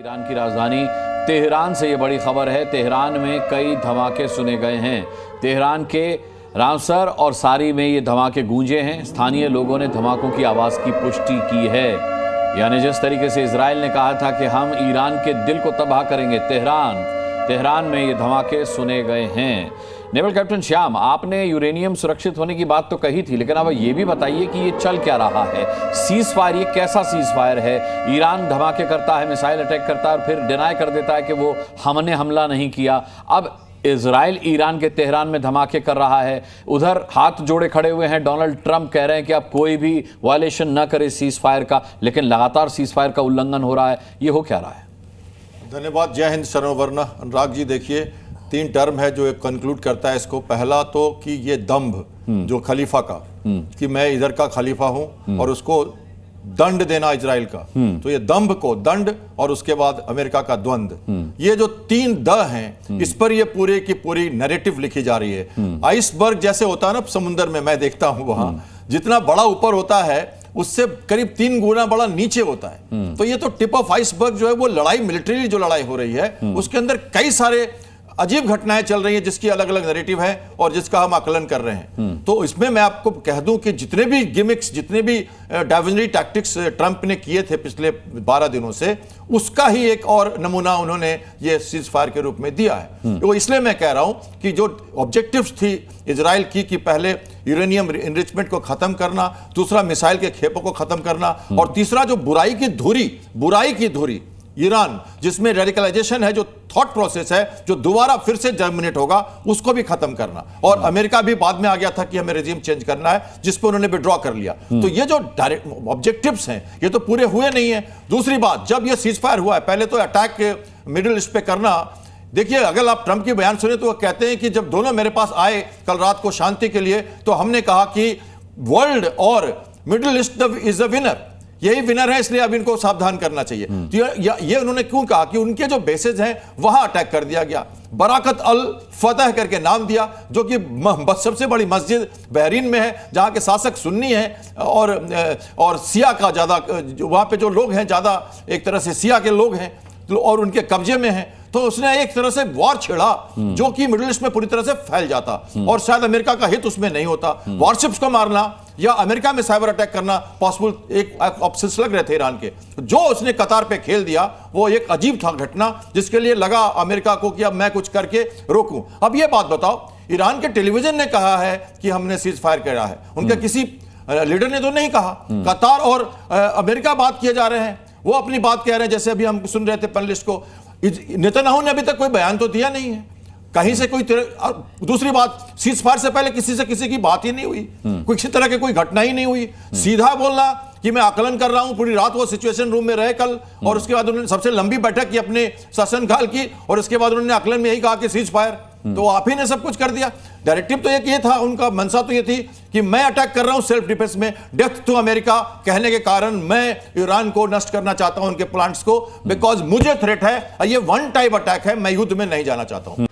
Iran की राजधानी Tehran से ये बड़ी खबर है। तेहरान में कई धमाके सुने गए हैं। तेहरान के रामसर और सारी में ये धमाके गूंजे हैं। स्थानीय लोगों ने धमाकों की आवाज़ की पुष्टि की है। यानी जिस तरीके से इजराइल ने कहा था कि हम ईरान के दिल को तबाह करेंगे, तेहरान में ये धमाके सुने गए हैं। नेवल कैप्टन श्याम, आपने यूरेनियम सुरक्षित होने की बात तो कही थी, लेकिन अब ये भी बताइए कि ये चल क्या रहा है। सीज फायर, ये कैसा सीज फायर है? ईरान धमाके करता है, मिसाइल अटैक करता है और फिर डिनाई कर देता है कि वो हमने हमला नहीं किया। अब इजराइल ईरान के तेहरान में धमाके कर रहा है। उधर हाथ जोड़े खड़े हुए हैं डोनाल्ड ट्रंप, कह रहे हैं कि अब कोई भी वायलेशन न करे सीज फायर का, लेकिन लगातार सीज फायर का उल्लंघन हो रहा है। ये हो क्या रहा है? धन्यवाद। जय हिंद सर्ववर्णा। अनुराग जी, देखिए 3 टर्म है जो एक कंक्लूड करता है इसको। पहला तो कि ये दंभ जो खलीफा का, कि मैं इधर का खलीफा हूं और उसको दंड देना इजराइल का, तो ये दंभ को दंड और उसके बाद अमेरिका का द्वंद, ये जो 3 द हैं, इस पर ये पूरे की पूरी नैरेटिव लिखी जा रही है। आइसबर्ग जैसे होता है ना समुद्र में, मैं देखता हूं वहां जितना बड़ा ऊपर होता है उससे करीब 3 गुना बड़ा नीचे होता है। तो ये तो टिप ऑफ आइसबर्ग जो है वो लड़ाई, मिलिट्री जो लड़ाई हो रही है उसके अंदर कई सारे अजीब घटनाएं चल रही हैं जिसकी अलग अलग नैरेटिव है और जिसका हम आकलन कर रहे हैं। तो इसमें मैं आपको कह दूं कि जितने भी गिमिक्स, जितने भी डाइवर्जनरी टैक्टिक्स ट्रंप ने किए थे पिछले 12 दिनों से, उसका ही एक और नमूना उन्होंने ये सीज फायर के रूप में दिया है। तो इसलिए मैं कह रहा हूं कि जो ऑब्जेक्टिव्स थी इजराइल की, कि पहले यूरेनियम इनरिचमेंट को खत्म करना, दूसरा मिसाइल के खेपों को खत्म करना, और तीसरा जो बुराई की धुरी ईरान, जिसमें रेडिकलाइजेशन है, जो थॉट प्रोसेस है जो दोबारा फिर से जर्मिनेट होगा, उसको भी खत्म करना। और अमेरिका भी बाद में आ गया था कि हमें रेजिम चेंज करना है, जिस पर उन्होंने विड्रॉ कर लिया। तो ये जो डायरेक्ट ऑब्जेक्टिव्स हैं ये तो पूरे हुए नहीं है। दूसरी बात, जब ये सीज फायर हुआ है, पहले तो अटैक मिडिल ईस्ट पे करना, देखिए अगर आप ट्रंप की बयान सुने तो वो कहते हैं कि जब दोनों मेरे पास आए कल रात को शांति के लिए, तो हमने कहा कि वर्ल्ड और middle east is the winner, यही विनर है, इसलिए अब इनको सावधान करना चाहिए। तो ये उन्होंने क्यों कहा कि उनके जो बेसेस हैं वहां अटैक कर दिया गया। बराकत अल फतह करके नाम दिया, जो कि सबसे बड़ी मस्जिद बहरीन में है, जहां के शासक सुन्नी हैं और सिया का ज्यादा, वहां पे जो लोग हैं ज्यादा एक तरह से सिया के लोग हैं और उनके कब्जे में हैं। तो उसने एक तरह से वॉर छेड़ा जो कि मिडिल ईस्ट में पूरी तरह से फैल जाता, और शायद अमेरिका का हित उसमें नहीं होता। वॉरशिप्स को मारना या अमेरिका में साइबर अटैक करना पॉसिबल एक ऑप्शंस लग रहे थे ईरान के। जो उसने कतार पे खेल दिया वो एक अजीब था घटना, जिसके लिए लगा अमेरिका को कि अब मैं कुछ करके रोकूं। अब ये बात बताओ, ईरान के टेलीविजन ने कहा है कि हमने सीज फायर किया है, उनके किसी लीडर ने तो नहीं कहा। कतार और अमेरिका बात किए जा रहे हैं, वो अपनी बात कह रहे हैं। जैसे अभी हम सुन रहे थे पैनलिस्ट को, नेतन्याहू ने अभी तक कोई बयान तो दिया नहीं है कहीं से कोई। दूसरी बात, सीज फायर से पहले किसी से किसी की बात ही नहीं हुई, किसी तरह की कोई घटना ही नहीं हुई। सीधा बोलना कि मैं आकलन कर रहा हूं, पूरी रात वो सिचुएशन रूम में रहे कल, और उसके बाद उन्होंने सबसे लंबी बैठक की अपने शासनकाल की, और उसके बाद उन्होंने आकलन में यही कहा कि सीज फायर। तो आप ही ने सब कुछ कर दिया। डायरेक्टिव तो एक ये था, उनका मंशा तो ये थी कि मैं अटैक कर रहा हूं सेल्फ डिफेंस में, डेथ टू अमेरिका कहने के कारण मैं ईरान को नष्ट करना चाहता हूं, उनके प्लांट्स को, बिकॉज मुझे थ्रेट है। ये वन टाइप अटैक है, मैं युद्ध में नहीं जाना चाहता हूं।